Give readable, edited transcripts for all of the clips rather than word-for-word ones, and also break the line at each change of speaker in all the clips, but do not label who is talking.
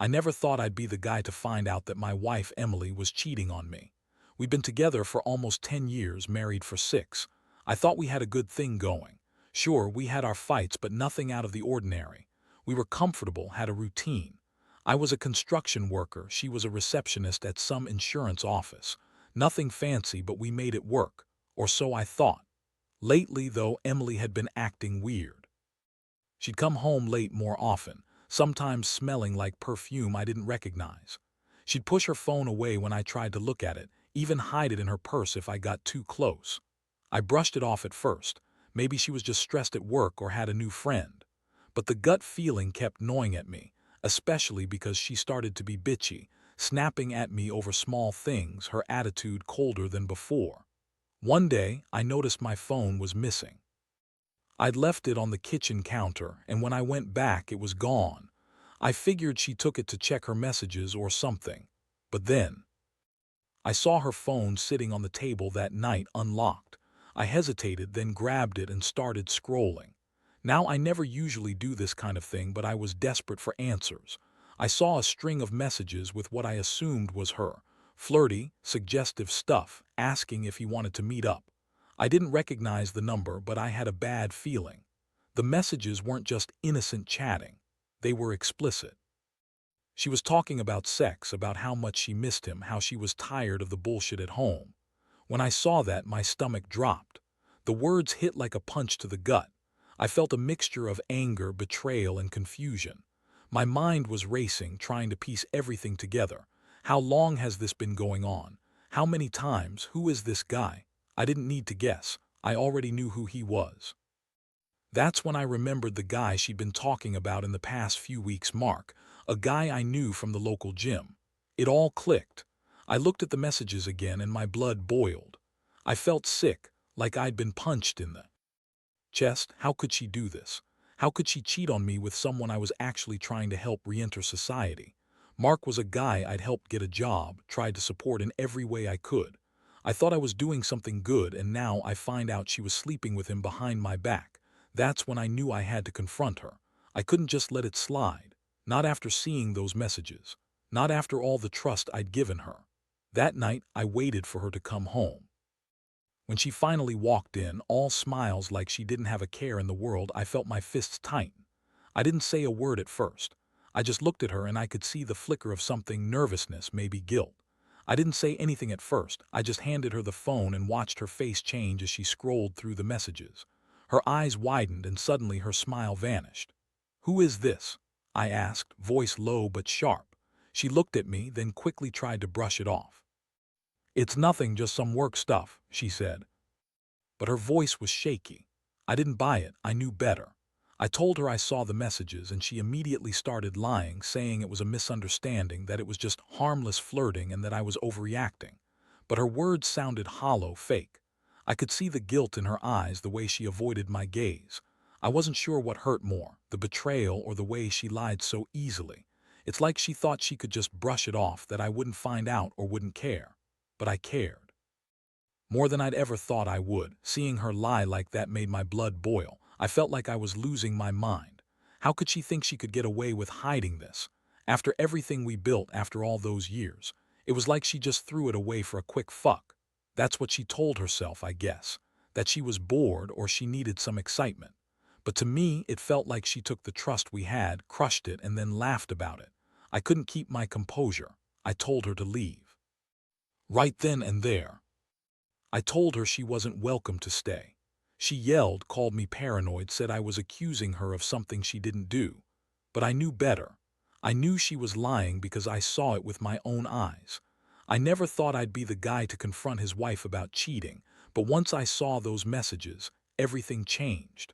I never thought I'd be the guy to find out that my wife, Emily, was cheating on me. We'd been together for almost 10 years, married for 6. I thought we had a good thing going. Sure, we had our fights, but nothing out of the ordinary. We were comfortable, had a routine. I was a construction worker, she was a receptionist at some insurance office. Nothing fancy, but we made it work. Or so I thought. Lately, though, Emily had been acting weird. She'd come home late more often, sometimes smelling like perfume I didn't recognize. She'd push her phone away when I tried to look at it, even hide it in her purse if I got too close. I brushed it off at first. Maybe she was just stressed at work or had a new friend. But the gut feeling kept gnawing at me, especially because she started to be bitchy, snapping at me over small things, her attitude colder than before. One day, I noticed my phone was missing. I'd left it on the kitchen counter, and when I went back, it was gone. I figured she took it to check her messages or something. But then, I saw her phone sitting on the table that night unlocked. I hesitated, then grabbed it and started scrolling. Now, I never usually do this kind of thing, but I was desperate for answers. I saw a string of messages with what I assumed was her. Flirty, suggestive stuff, asking if he wanted to meet up. I didn't recognize the number, but I had a bad feeling. The messages weren't just innocent chatting. They were explicit. She was talking about sex, about how much she missed him, how she was tired of the bullshit at home. When I saw that, my stomach dropped. The words hit like a punch to the gut. I felt a mixture of anger, betrayal, and confusion. My mind was racing, trying to piece everything together. How long has this been going on? How many times? Who is this guy? I didn't need to guess. I already knew who he was. That's when I remembered the guy she'd been talking about in the past few weeks, Mark, a guy I knew from the local gym. It all clicked. I looked at the messages again and my blood boiled. I felt sick, like I'd been punched in the chest. How could she do this? How could she cheat on me with someone I was actually trying to help re-enter society? Mark was a guy I'd helped get a job, tried to support in every way I could. I thought I was doing something good, and now I find out she was sleeping with him behind my back. That's when I knew I had to confront her. I couldn't just let it slide. Not after seeing those messages. Not after all the trust I'd given her. That night, I waited for her to come home. When she finally walked in, all smiles like she didn't have a care in the world, I felt my fists tighten. I didn't say a word at first. I just looked at her and I could see the flicker of something, nervousness, maybe guilt. I didn't say anything at first. I just handed her the phone and watched her face change as she scrolled through the messages. Her eyes widened and suddenly her smile vanished. "Who is this?" I asked, voice low but sharp. She looked at me, then quickly tried to brush it off. "It's nothing, just some work stuff," she said. But her voice was shaky. I didn't buy it. I knew better. I told her I saw the messages, and she immediately started lying, saying it was a misunderstanding, that it was just harmless flirting and that I was overreacting. But her words sounded hollow, fake. I could see the guilt in her eyes, the way she avoided my gaze. I wasn't sure what hurt more, the betrayal or the way she lied so easily. It's like she thought she could just brush it off, that I wouldn't find out or wouldn't care. But I cared. More than I'd ever thought I would. Seeing her lie like that made my blood boil. I felt like I was losing my mind. How could she think she could get away with hiding this? After everything we built, after all those years, it was like she just threw it away for a quick fuck. That's what she told herself, I guess. That she was bored or she needed some excitement. But to me, it felt like she took the trust we had, crushed it, and then laughed about it. I couldn't keep my composure. I told her to leave. Right then and there. I told her she wasn't welcome to stay. She yelled, called me paranoid, said I was accusing her of something she didn't do. But I knew better. I knew she was lying because I saw it with my own eyes. I never thought I'd be the guy to confront his wife about cheating, but once I saw those messages, everything changed.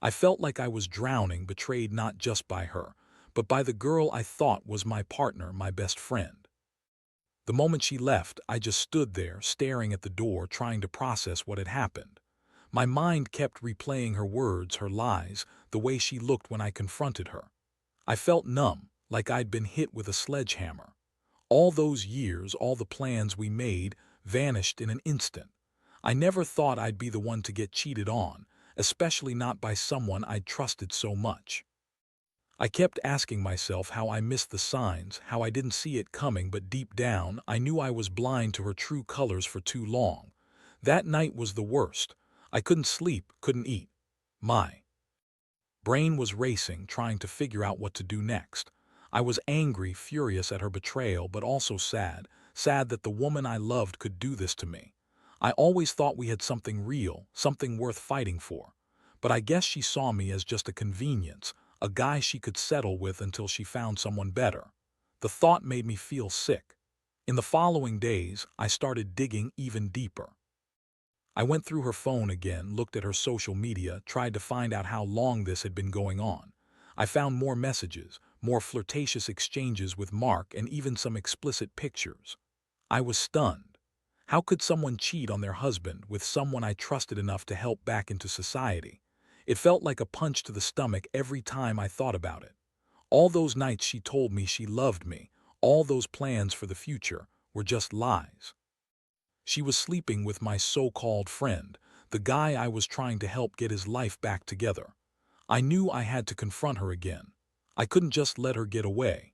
I felt like I was drowning, betrayed not just by her, but by the girl I thought was my partner, my best friend. The moment she left, I just stood there, staring at the door, trying to process what had happened. My mind kept replaying her words, her lies, the way she looked when I confronted her. I felt numb, like I'd been hit with a sledgehammer. All those years, all the plans we made, vanished in an instant. I never thought I'd be the one to get cheated on, especially not by someone I'd trusted so much. I kept asking myself how I missed the signs, how I didn't see it coming, but deep down, I knew I was blind to her true colors for too long. That night was the worst. I couldn't sleep, couldn't eat. My brain was racing, trying to figure out what to do next. I was angry, furious at her betrayal, but also sad, sad that the woman I loved could do this to me. I always thought we had something real, something worth fighting for. But I guess she saw me as just a convenience, a guy she could settle with until she found someone better. The thought made me feel sick. In the following days, I started digging even deeper. I went through her phone again, looked at her social media, tried to find out how long this had been going on. I found more messages, more flirtatious exchanges with Mark, and even some explicit pictures. I was stunned. How could someone cheat on their husband with someone I trusted enough to help back into society? It felt like a punch to the stomach every time I thought about it. All those nights she told me she loved me, all those plans for the future, were just lies. She was sleeping with my so-called friend, the guy I was trying to help get his life back together. I knew I had to confront her again. I couldn't just let her get away.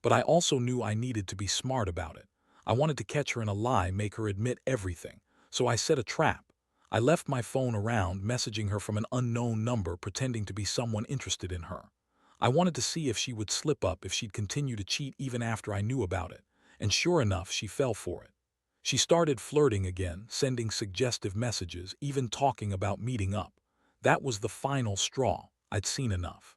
But I also knew I needed to be smart about it. I wanted to catch her in a lie, make her admit everything. So I set a trap. I left my phone around, messaging her from an unknown number, pretending to be someone interested in her. I wanted to see if she would slip up, if she'd continue to cheat even after I knew about it. And sure enough, she fell for it. She started flirting again, sending suggestive messages, even talking about meeting up. That was the final straw. I'd seen enough.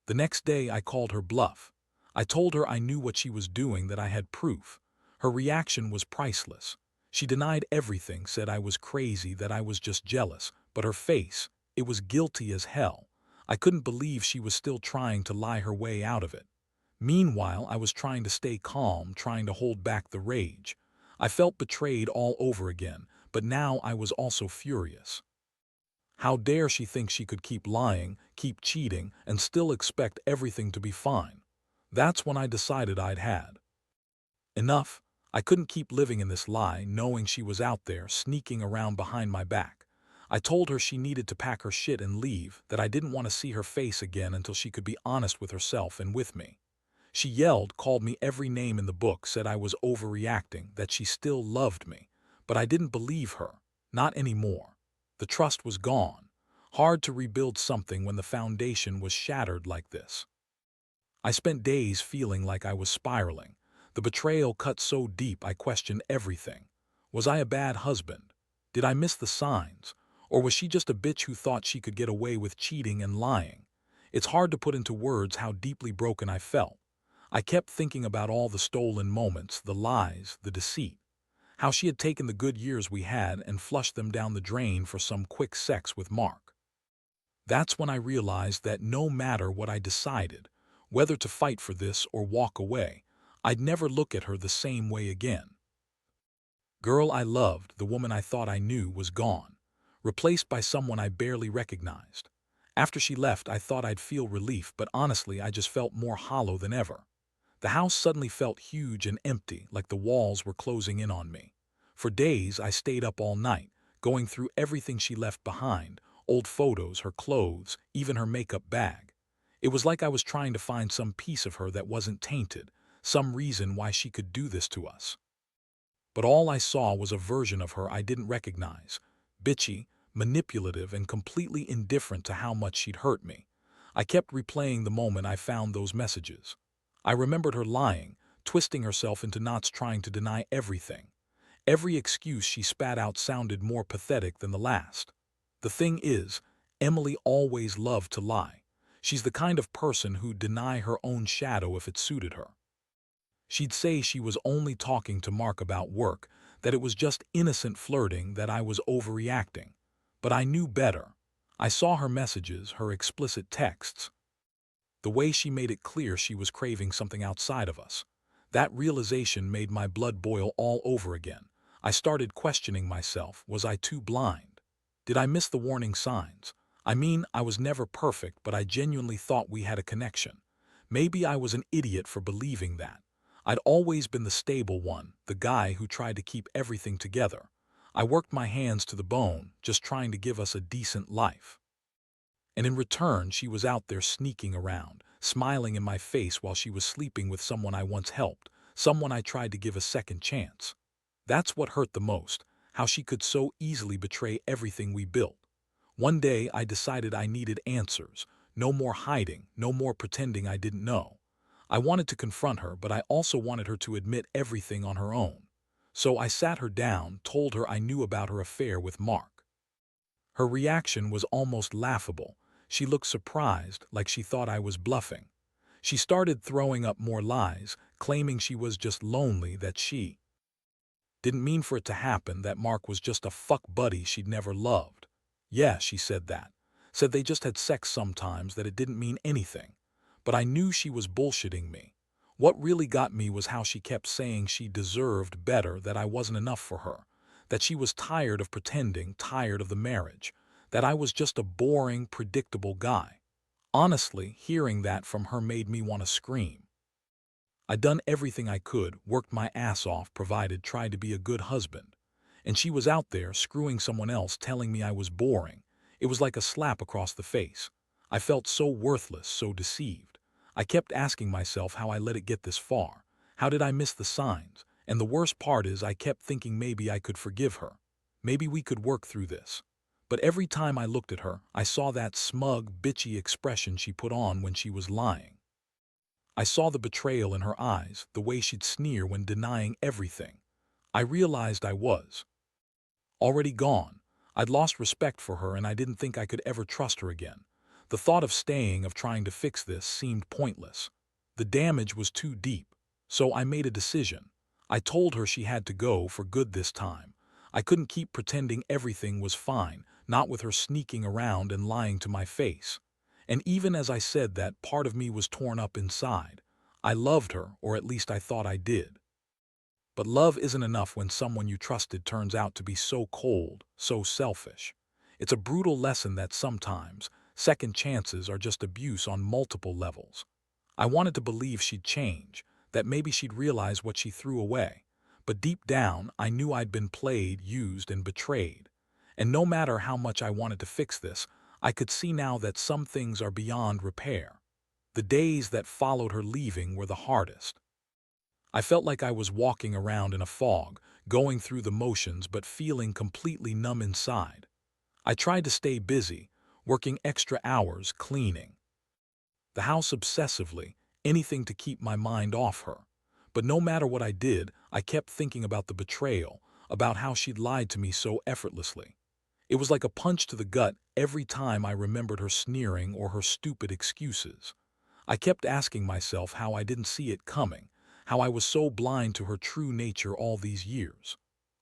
The next day, I called her bluff. I told her I knew what she was doing, that I had proof. Her reaction was priceless. She denied everything, said I was crazy, that I was just jealous, but her face, it was guilty as hell. I couldn't believe she was still trying to lie her way out of it. Meanwhile, I was trying to stay calm, trying to hold back the rage. I felt betrayed all over again, but now I was also furious. How dare she think she could keep lying, keep cheating, and still expect everything to be fine? That's when I decided I'd had enough. I couldn't keep living in this lie, knowing she was out there, sneaking around behind my back. I told her she needed to pack her shit and leave, that I didn't want to see her face again until she could be honest with herself and with me. She yelled, called me every name in the book, said I was overreacting, that she still loved me. But I didn't believe her. Not anymore. The trust was gone. Hard to rebuild something when the foundation was shattered like this. I spent days feeling like I was spiraling. The betrayal cut so deep I questioned everything. Was I a bad husband? Did I miss the signs? Or was she just a bitch who thought she could get away with cheating and lying? It's hard to put into words how deeply broken I felt. I kept thinking about all the stolen moments, the lies, the deceit. How she had taken the good years we had and flushed them down the drain for some quick sex with Mark. That's when I realized that no matter what I decided, whether to fight for this or walk away, I'd never look at her the same way again. Girl I loved, the woman I thought I knew, was gone, replaced by someone I barely recognized. After she left, I thought I'd feel relief, but honestly, I just felt more hollow than ever. The house suddenly felt huge and empty, like the walls were closing in on me. For days, I stayed up all night, going through everything she left behind, old photos, her clothes, even her makeup bag. It was like I was trying to find some piece of her that wasn't tainted, some reason why she could do this to us. But all I saw was a version of her I didn't recognize, bitchy, manipulative, and completely indifferent to how much she'd hurt me. I kept replaying the moment I found those messages. I remembered her lying, twisting herself into knots, trying to deny everything. Every excuse she spat out sounded more pathetic than the last. The thing is, Emily always loved to lie. She's the kind of person who'd deny her own shadow if it suited her. She'd say she was only talking to Mark about work, that it was just innocent flirting, that I was overreacting. But I knew better. I saw her messages, her explicit texts. The way she made it clear she was craving something outside of us. That realization made my blood boil all over again. I started questioning myself. Was I too blind? Did I miss the warning signs? I mean, I was never perfect, but I genuinely thought we had a connection. Maybe I was an idiot for believing that. I'd always been the stable one, the guy who tried to keep everything together. I worked my hands to the bone, just trying to give us a decent life. And in return, she was out there sneaking around, smiling in my face while she was sleeping with someone I once helped, someone I tried to give a second chance. That's what hurt the most, how she could so easily betray everything we built. One day, I decided I needed answers. No more hiding, no more pretending I didn't know. I wanted to confront her, but I also wanted her to admit everything on her own. So I sat her down, told her I knew about her affair with Mark. Her reaction was almost laughable. She looked surprised, like she thought I was bluffing. She started throwing up more lies, claiming she was just lonely, that she didn't mean for it to happen, that Mark was just a fuck buddy she'd never loved. Yeah, she said that. Said they just had sex sometimes, that it didn't mean anything. But I knew she was bullshitting me. What really got me was how she kept saying she deserved better, that I wasn't enough for her, that she was tired of pretending, tired of the marriage, that I was just a boring, predictable guy. Honestly, hearing that from her made me want to scream. I'd done everything I could, worked my ass off, provided, tried to be a good husband. And she was out there, screwing someone else, telling me I was boring. It was like a slap across the face. I felt so worthless, so deceived. I kept asking myself how I let it get this far. How did I miss the signs? And the worst part is, I kept thinking maybe I could forgive her. Maybe we could work through this. But every time I looked at her, I saw that smug, bitchy expression she put on when she was lying. I saw the betrayal in her eyes, the way she'd sneer when denying everything. I realized I was already gone. I'd lost respect for her, and I didn't think I could ever trust her again. The thought of staying, of trying to fix this, seemed pointless. The damage was too deep. So I made a decision. I told her she had to go for good this time. I couldn't keep pretending everything was fine, not with her sneaking around and lying to my face. And even as I said that, part of me was torn up inside. I loved her, or at least I thought I did. But love isn't enough when someone you trusted turns out to be so cold, so selfish. It's a brutal lesson that sometimes second chances are just abuse on multiple levels. I wanted to believe she'd change, that maybe she'd realize what she threw away. But deep down, I knew I'd been played, used, and betrayed. And no matter how much I wanted to fix this, I could see now that some things are beyond repair. The days that followed her leaving were the hardest. I felt like I was walking around in a fog, going through the motions but feeling completely numb inside. I tried to stay busy, working extra hours, cleaning the house obsessively, anything to keep my mind off her. But no matter what I did, I kept thinking about the betrayal, about how she'd lied to me so effortlessly. It was like a punch to the gut every time I remembered her sneering or her stupid excuses. I kept asking myself how I didn't see it coming, how I was so blind to her true nature all these years.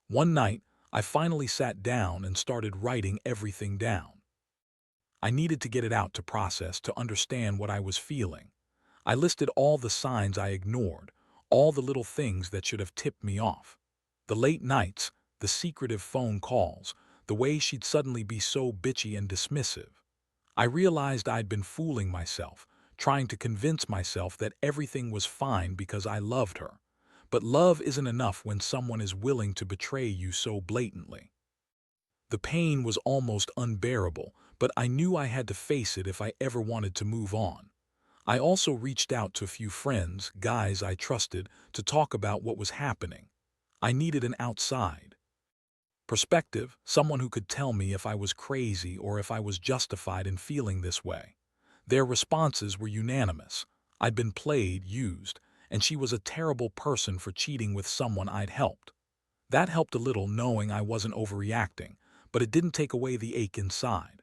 One night, I finally sat down and started writing everything down. I needed to get it out, to process, to understand what I was feeling. I listed all the signs I ignored, all the little things that should have tipped me off. The late nights, the secretive phone calls, the way she'd suddenly be so bitchy and dismissive. I realized I'd been fooling myself, trying to convince myself that everything was fine because I loved her. But love isn't enough when someone is willing to betray you so blatantly. The pain was almost unbearable, but I knew I had to face it if I ever wanted to move on. I also reached out to a few friends, guys I trusted, to talk about what was happening. I needed an outside perspective, someone who could tell me if I was crazy or if I was justified in feeling this way. Their responses were unanimous. I'd been played, used, and she was a terrible person for cheating with someone I'd helped. That helped a little, knowing I wasn't overreacting, but it didn't take away the ache inside.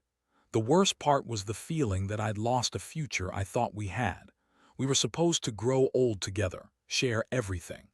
The worst part was the feeling that I'd lost a future I thought we had. We were supposed to grow old together, share everything.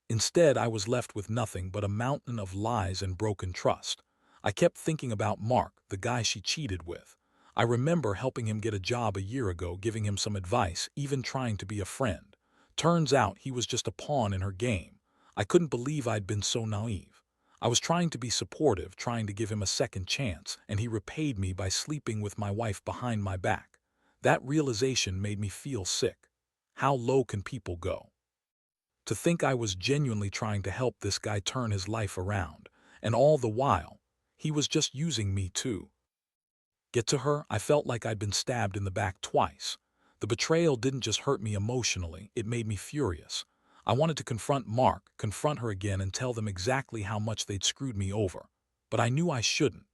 Instead, I was left with nothing but a mountain of lies and broken trust. I kept thinking about Mark, the guy she cheated with. I remember helping him get a job a year ago, giving him some advice, even trying to be a friend. Turns out he was just a pawn in her game. I couldn't believe I'd been so naive. I was trying to be supportive, trying to give him a second chance, and he repaid me by sleeping with my wife behind my back. That realization made me feel sick. How low can people go? To think I was genuinely trying to help this guy turn his life around, and all the while, he was just using me too. Get to her, I felt like I'd been stabbed in the back twice. The betrayal didn't just hurt me emotionally, it made me furious. I wanted to confront her again and tell them exactly how much they'd screwed me over. But I knew I shouldn't.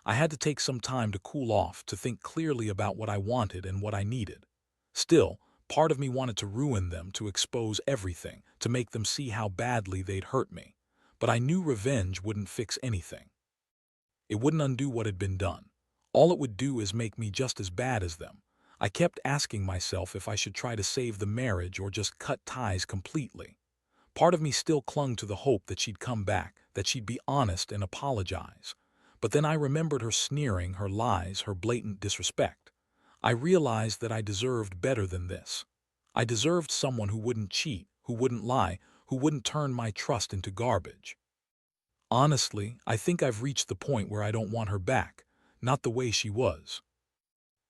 I had to take some time to cool off, to think clearly about what I wanted and what I needed. Still, part of me wanted to ruin them, to expose everything, to make them see how badly they'd hurt me. But I knew revenge wouldn't fix anything. It wouldn't undo what had been done. All it would do is make me just as bad as them. I kept asking myself if I should try to save the marriage or just cut ties completely. Part of me still clung to the hope that she'd come back, that she'd be honest and apologize. But then I remembered her sneering, her lies, her blatant disrespect. I realized that I deserved better than this. I deserved someone who wouldn't cheat, who wouldn't lie, who wouldn't turn my trust into garbage. Honestly, I think I've reached the point where I don't want her back, not the way she was.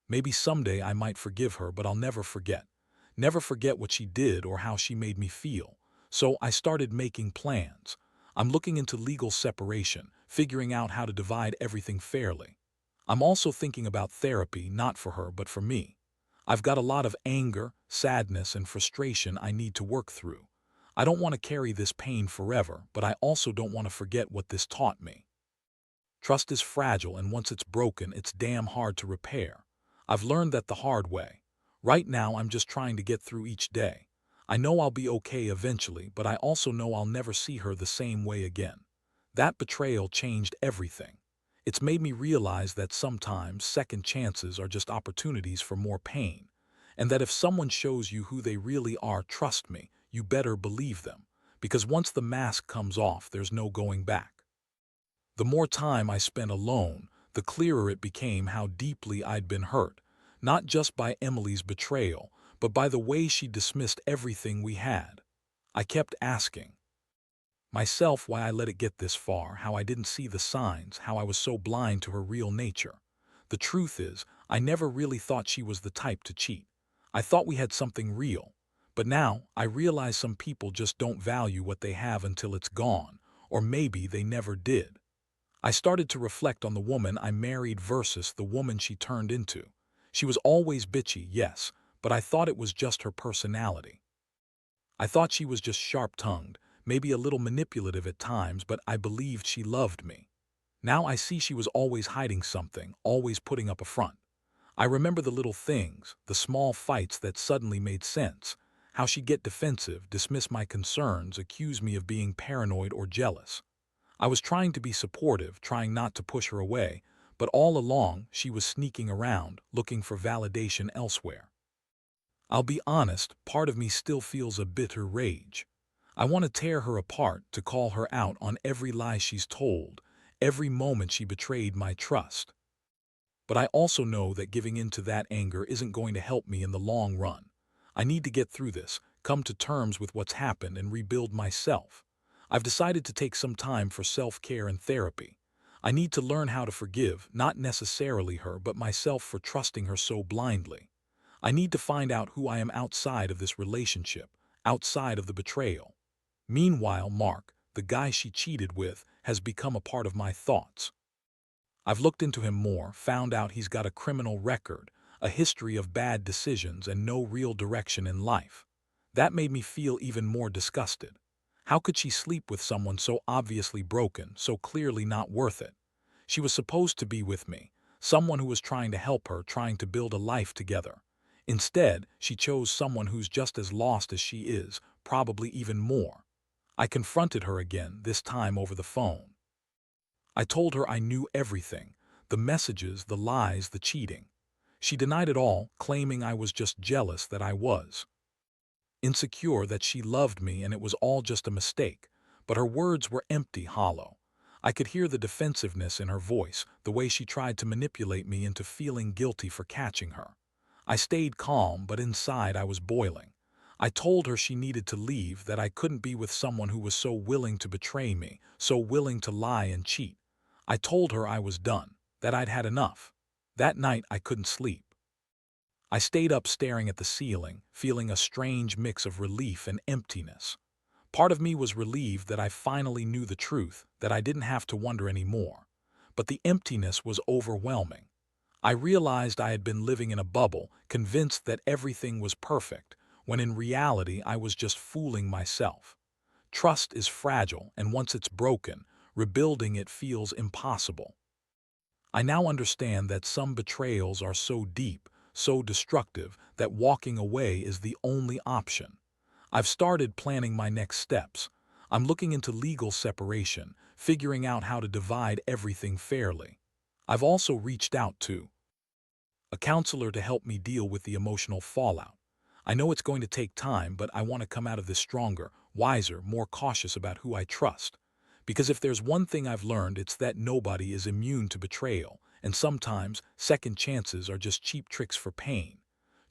Maybe someday I might forgive her, but I'll never forget. Never forget what she did or how she made me feel. So I started making plans. I'm looking into legal separation, figuring out how to divide everything fairly. I'm also thinking about therapy, not for her, but for me. I've got a lot of anger, sadness, and frustration I need to work through. I don't want to carry this pain forever, but I also don't want to forget what this taught me. Trust is fragile, and once it's broken, it's damn hard to repair. I've learned that the hard way. Right now, I'm just trying to get through each day. I know I'll be okay eventually, but I also know I'll never see her the same way again. That betrayal changed everything. It's made me realize that sometimes second chances are just opportunities for more pain, and that if someone shows you who they really are, trust me, you better believe them, because once the mask comes off, there's no going back. The more time I spent alone, the clearer it became how deeply I'd been hurt, not just by Emily's betrayal, but by the way she dismissed everything we had. I kept asking myself why I let it get this far, how I didn't see the signs, how I was so blind to her real nature. The truth is, I never really thought she was the type to cheat. I thought we had something real. But now, I realize some people just don't value what they have until it's gone, or maybe they never did. I started to reflect on the woman I married versus the woman she turned into. She was always bitchy, yes, but I thought it was just her personality. I thought she was just sharp-tongued, maybe a little manipulative at times, but I believed she loved me. Now I see she was always hiding something, always putting up a front. I remember the little things, the small fights that suddenly made sense, how she'd get defensive, dismiss my concerns, accuse me of being paranoid or jealous. I was trying to be supportive, trying not to push her away, but all along she was sneaking around, looking for validation elsewhere. I'll be honest, part of me still feels a bitter rage. I want to tear her apart, to call her out on every lie she's told, every moment she betrayed my trust. But I also know that giving in to that anger isn't going to help me in the long run. I need to get through this, come to terms with what's happened, and rebuild myself. I've decided to take some time for self-care and therapy. I need to learn how to forgive, not necessarily her, but myself for trusting her so blindly. I need to find out who I am outside of this relationship, outside of the betrayal. Meanwhile, Mark, the guy she cheated with, has become a part of my thoughts. I've looked into him more, found out he's got a criminal record, a history of bad decisions, and no real direction in life. That made me feel even more disgusted. How could she sleep with someone so obviously broken, so clearly not worth it? She was supposed to be with me, someone who was trying to help her, trying to build a life together. Instead, she chose someone who's just as lost as she is, probably even more. I confronted her again, this time over the phone. I told her I knew everything, the messages, the lies, the cheating. She denied it all, claiming I was just jealous, that I was insecure, that she loved me and it was all just a mistake. But her words were empty, hollow. I could hear the defensiveness in her voice, the way she tried to manipulate me into feeling guilty for catching her. I stayed calm, but inside I was boiling. I told her she needed to leave, that I couldn't be with someone who was so willing to betray me, so willing to lie and cheat. I told her I was done, that I'd had enough. That night I couldn't sleep. I stayed up staring at the ceiling, feeling a strange mix of relief and emptiness. Part of me was relieved that I finally knew the truth, that I didn't have to wonder anymore. But the emptiness was overwhelming. I realized I had been living in a bubble, convinced that everything was perfect, when in reality I was just fooling myself. Trust is fragile, and once it's broken, rebuilding it feels impossible. I now understand that some betrayals are so deep, so destructive, that walking away is the only option. I've started planning my next steps. I'm looking into legal separation, figuring out how to divide everything fairly. I've also reached out to a counselor to help me deal with the emotional fallout. I know it's going to take time, but I want to come out of this stronger, wiser, more cautious about who I trust. Because if there's one thing I've learned, it's that nobody is immune to betrayal, and sometimes second chances are just cheap tricks for pain.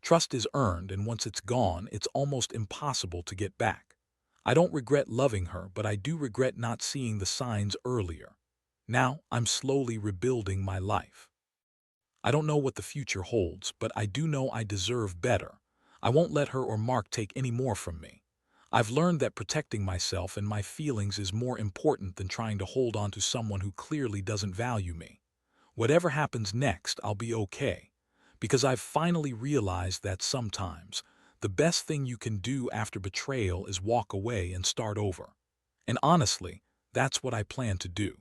Trust is earned, and once it's gone, it's almost impossible to get back. I don't regret loving her, but I do regret not seeing the signs earlier. Now, I'm slowly rebuilding my life. I don't know what the future holds, but I do know I deserve better. I won't let her or Mark take any more from me. I've learned that protecting myself and my feelings is more important than trying to hold on to someone who clearly doesn't value me. Whatever happens next, I'll be okay. Because I've finally realized that sometimes the best thing you can do after betrayal is walk away and start over. And honestly, that's what I plan to do.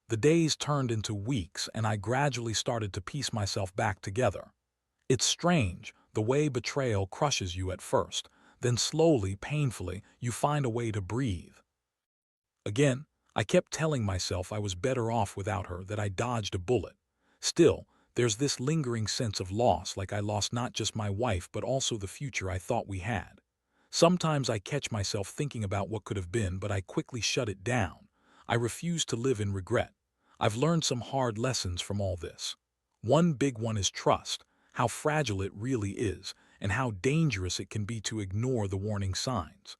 The days turned into weeks, and I gradually started to piece myself back together. It's strange, the way betrayal crushes you at first, then slowly, painfully, you find a way to breathe. Again, I kept telling myself I was better off without her, that I dodged a bullet. Still, there's this lingering sense of loss, like I lost not just my wife but also the future I thought we had. Sometimes I catch myself thinking about what could have been, but I quickly shut it down. I refuse to live in regret. I've learned some hard lessons from all this. One big one is trust, how fragile it really is, and how dangerous it can be to ignore the warning signs.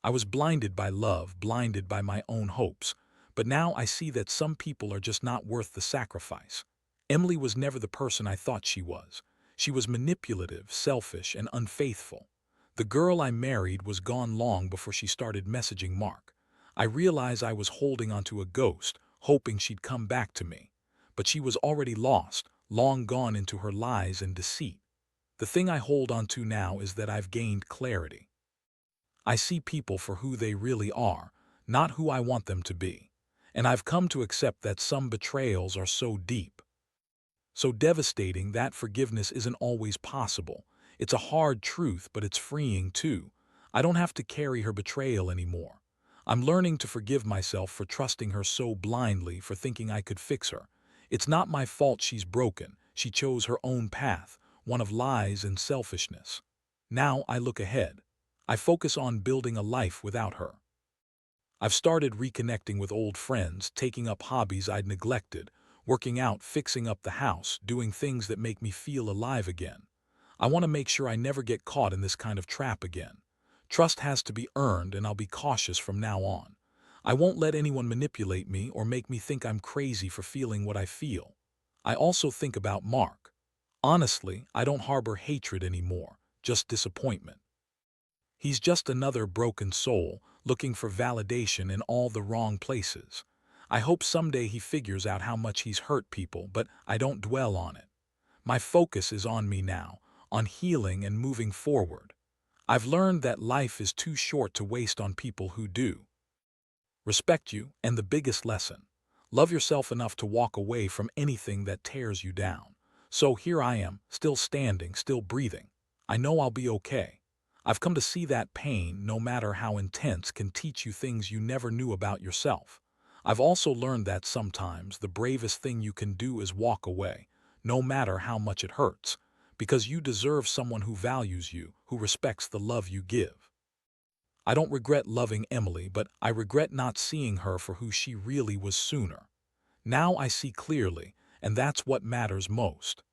I was blinded by love, blinded by my own hopes, but now I see that some people are just not worth the sacrifice. Emily was never the person I thought she was. She was manipulative, selfish, and unfaithful. The girl I married was gone long before she started messaging Mark. I realized I was holding onto a ghost, hoping she'd come back to me. But she was already lost, long gone into her lies and deceit. The thing I hold on to now is that I've gained clarity. I see people for who they really are, not who I want them to be. And I've come to accept that some betrayals are so deep, so devastating, that forgiveness isn't always possible. It's a hard truth, but it's freeing too. I don't have to carry her betrayal anymore. I'm learning to forgive myself for trusting her so blindly, for thinking I could fix her. It's not my fault she's broken. She chose her own path, one of lies and selfishness. Now I look ahead. I focus on building a life without her. I've started reconnecting with old friends, taking up hobbies I'd neglected, working out, fixing up the house, doing things that make me feel alive again. I want to make sure I never get caught in this kind of trap again. Trust has to be earned, and I'll be cautious from now on. I won't let anyone manipulate me or make me think I'm crazy for feeling what I feel. I also think about Mark. Honestly, I don't harbor hatred anymore, just disappointment. He's just another broken soul, looking for validation in all the wrong places. I hope someday he figures out how much he's hurt people, but I don't dwell on it. My focus is on me now, on healing and moving forward. I've learned that life is too short to waste on people who do respect you, and the biggest lesson: love yourself enough to walk away from anything that tears you down. So here I am, still standing, still breathing. I know I'll be okay. I've come to see that pain, no matter how intense, can teach you things you never knew about yourself. I've also learned that sometimes the bravest thing you can do is walk away, no matter how much it hurts, because you deserve someone who values you, who respects the love you give. I don't regret loving Emily, but I regret not seeing her for who she really was sooner. Now I see clearly, and that's what matters most.